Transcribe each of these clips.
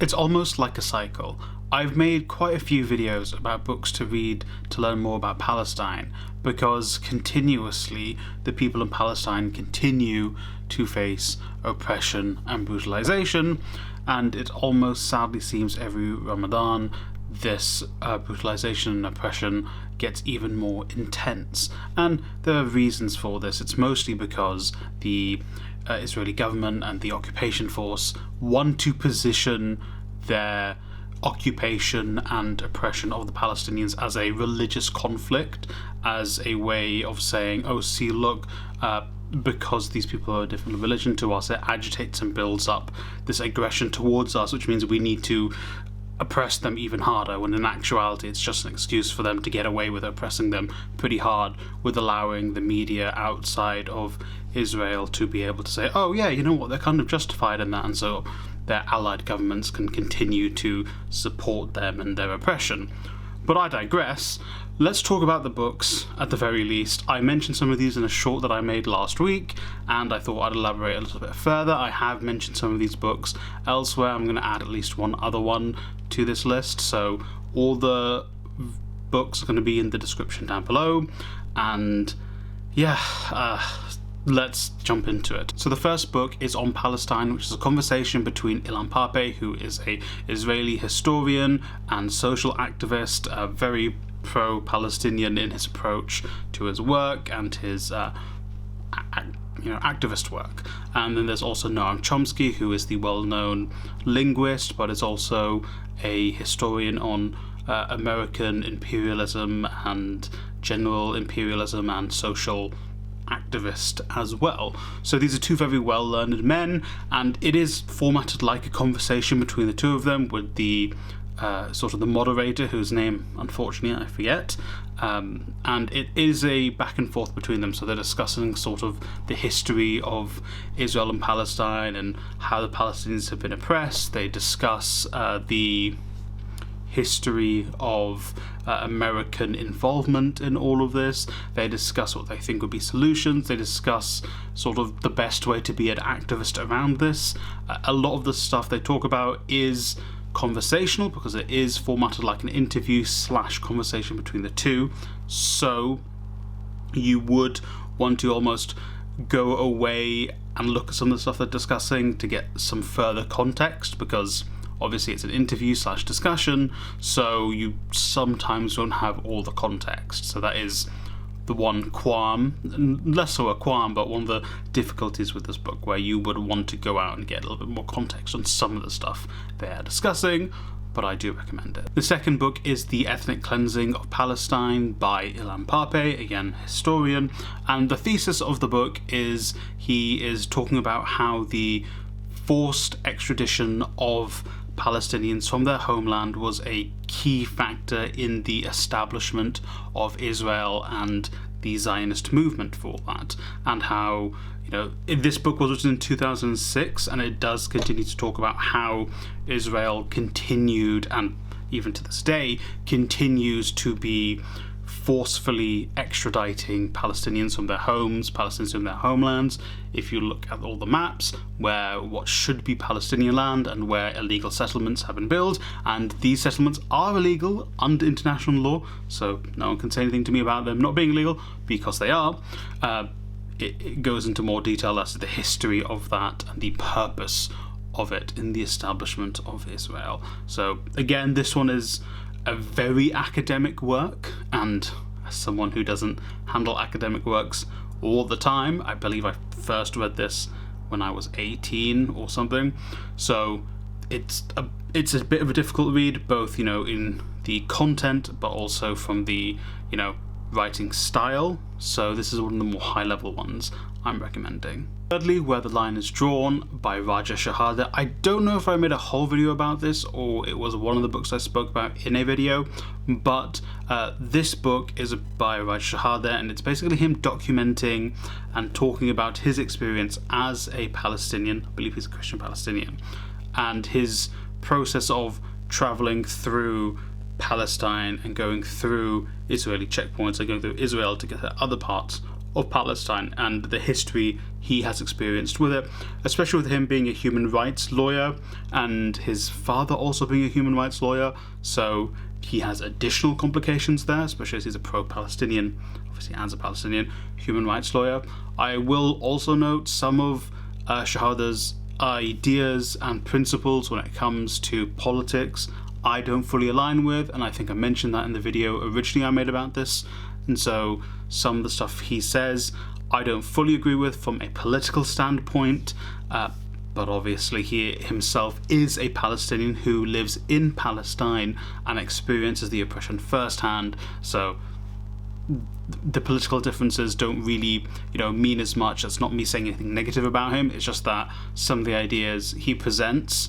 It's almost like a cycle. I've made quite a few videos about books to read to learn more about Palestine, because continuously the people in Palestine continue to face oppression and brutalization, and it almost sadly seems every Ramadan this brutalization and oppression gets even more intense. And there are reasons for this. It's mostly because the Israeli government and the occupation force want to position their occupation and oppression of the Palestinians as a religious conflict, as a way of saying, oh, see, look, because these people are a different religion to us, it agitates and builds up this aggression towards us, which means we need to oppress them even harder, when in actuality it's just an excuse for them to get away with oppressing them pretty hard, with allowing the media outside of Israel to be able to say, oh yeah, you know what, they're kind of justified in that, and so their allied governments can continue to support them and their oppression. But I digress. Let's talk about the books at the very least. I mentioned some of these in a short that I made last week, and I thought I'd elaborate a little bit further. I have mentioned some of these books elsewhere. I'm going to add at least one other one to this list, so all the books are going to be in the description down below, and yeah, let's jump into it. So the first book is on Palestine, which is a conversation between Ilan Pappé, who is an Israeli historian and social activist, very pro-Palestinian in his approach to his work and his activist work. And then there's also Noam Chomsky, who is the well-known linguist, but is also a historian on American imperialism and general imperialism and social activist as well. So these are two very well-learned men, and it is formatted like a conversation between the two of them, with the sort of the moderator, whose name unfortunately I forget, and it is a back and forth between them. So they're discussing sort of the history of Israel and Palestine and how the Palestinians have been oppressed. They discuss the history of American involvement in all of this. They discuss what they think would be solutions. They discuss sort of the best way to be an activist around this. A lot of the stuff they talk about is conversational, because it is formatted like an interview / conversation between the two, so you would want to almost go away and look at some of the stuff they're discussing to get some further context, because obviously it's an interview / discussion, so you sometimes don't have all the context. So that is the one qualm, less so a qualm, but one of the difficulties with this book, where you would want to go out and get a little bit more context on some of the stuff they are discussing, but I do recommend it. The second book is The Ethnic Cleansing of Palestine by Ilan Pappé, again historian, and the thesis of the book is he is talking about how the forced extradition of Palestinians from their homeland was a key factor in the establishment of Israel and the Zionist movement for that, and how, you know, this book was written in 2006, and it does continue to talk about how Israel continued, and even to this day continues to be forcefully extraditing Palestinians from their homes, Palestinians from their homelands. If you look at all the maps where what should be Palestinian land and where illegal settlements have been built, and these settlements are illegal under international law, so no one can say anything to me about them not being illegal, because they are. It goes into more detail as to the history of that and the purpose of it in the establishment of Israel. So again, this one is a very academic work, and as someone who doesn't handle academic works all the time, I believe I first read this when I was 18 or something, so it's a bit of a difficult read, both, you know, in the content, but also from the, you know, writing style. So this is one of the more high-level ones I'm recommending. Thirdly, Where the Line is Drawn by Raja Shahada. I don't know if I made a whole video about this or it was one of the books I spoke about in a video, but this book is by Raja Shahada, and it's basically him documenting and talking about his experience as a Palestinian. I believe he's a Christian Palestinian, and his process of traveling through Palestine and going through Israeli checkpoints and going through Israel to get to other parts of Palestine and the history he has experienced with it, especially with him being a human rights lawyer and his father also being a human rights lawyer, so he has additional complications there, especially as he's a pro-Palestinian, obviously as a Palestinian human rights lawyer. I will also note some of Shahada's ideas and principles when it comes to politics I don't fully align with, and I think I mentioned that in the video originally I made about this, and so some of the stuff he says I don't fully agree with from a political standpoint, but obviously he himself is a Palestinian who lives in Palestine and experiences the oppression firsthand, so the political differences don't really, mean as much. That's not me saying anything negative about him, it's just that some of the ideas he presents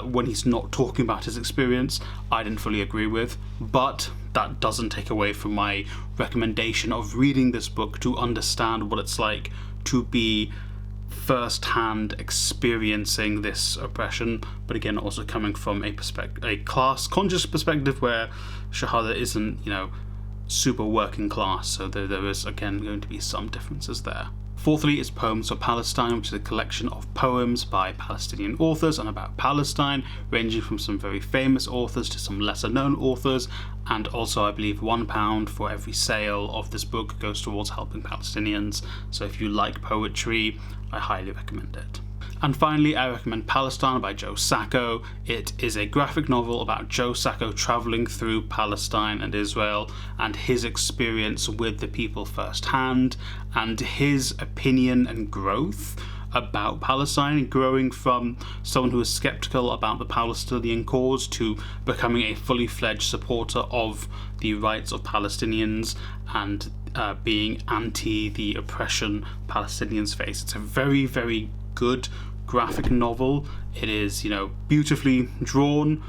when he's not talking about his experience, I didn't fully agree with, but that doesn't take away from my recommendation of reading this book to understand what it's like to be first-hand experiencing this oppression, but again also coming from a class-conscious perspective where Shahada isn't, super working class, so there is again going to be some differences there. Fourthly is Poems for Palestine, which is a collection of poems by Palestinian authors and about Palestine, ranging from some very famous authors to some lesser known authors, and also I believe £1 for every sale of this book goes towards helping Palestinians, so if you like poetry, I highly recommend it. And finally, I recommend Palestine by Joe Sacco. It is a graphic novel about Joe Sacco travelling through Palestine and Israel and his experience with the people firsthand and his opinion and growth about Palestine, growing from someone who was skeptical about the Palestinian cause to becoming a fully fledged supporter of the rights of Palestinians and being anti the oppression Palestinians face. It's a very, very good graphic novel. It is, beautifully drawn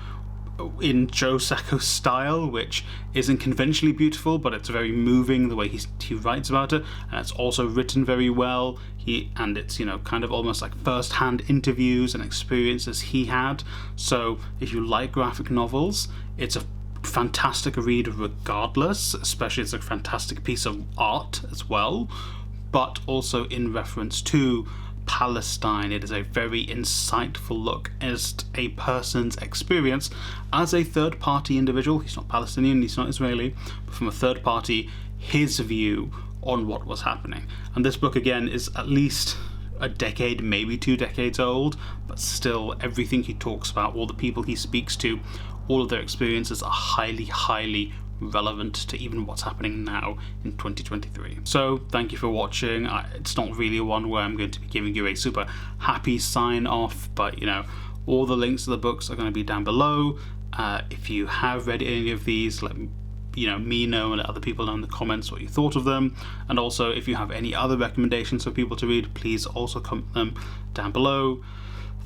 in Joe Sacco's style, which isn't conventionally beautiful, but it's very moving the way he writes about it, and it's also written very well. It's kind of almost like first-hand interviews and experiences he had. So if you like graphic novels, it's a fantastic read regardless, especially it's a fantastic piece of art as well, but also in reference to Palestine. It is a very insightful look at a person's experience as a third-party individual. He's not Palestinian, he's not Israeli, but from a third party, his view on what was happening. And this book again is at least a decade, maybe 2 decades old, but still everything he talks about, all the people he speaks to, all of their experiences are highly, highly relevant to even what's happening now in 2023. So thank you for watching. It's not really one where I'm going to be giving you a super happy sign off, but all the links to the books are going to be down below. If you have read any of these, let me know and let other people know in the comments what you thought of them, and also if you have any other recommendations for people to read, please also comment them down below.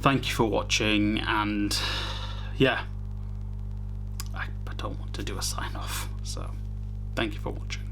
Thank you for watching, and yeah, I don't want to do a sign off, so thank you for watching.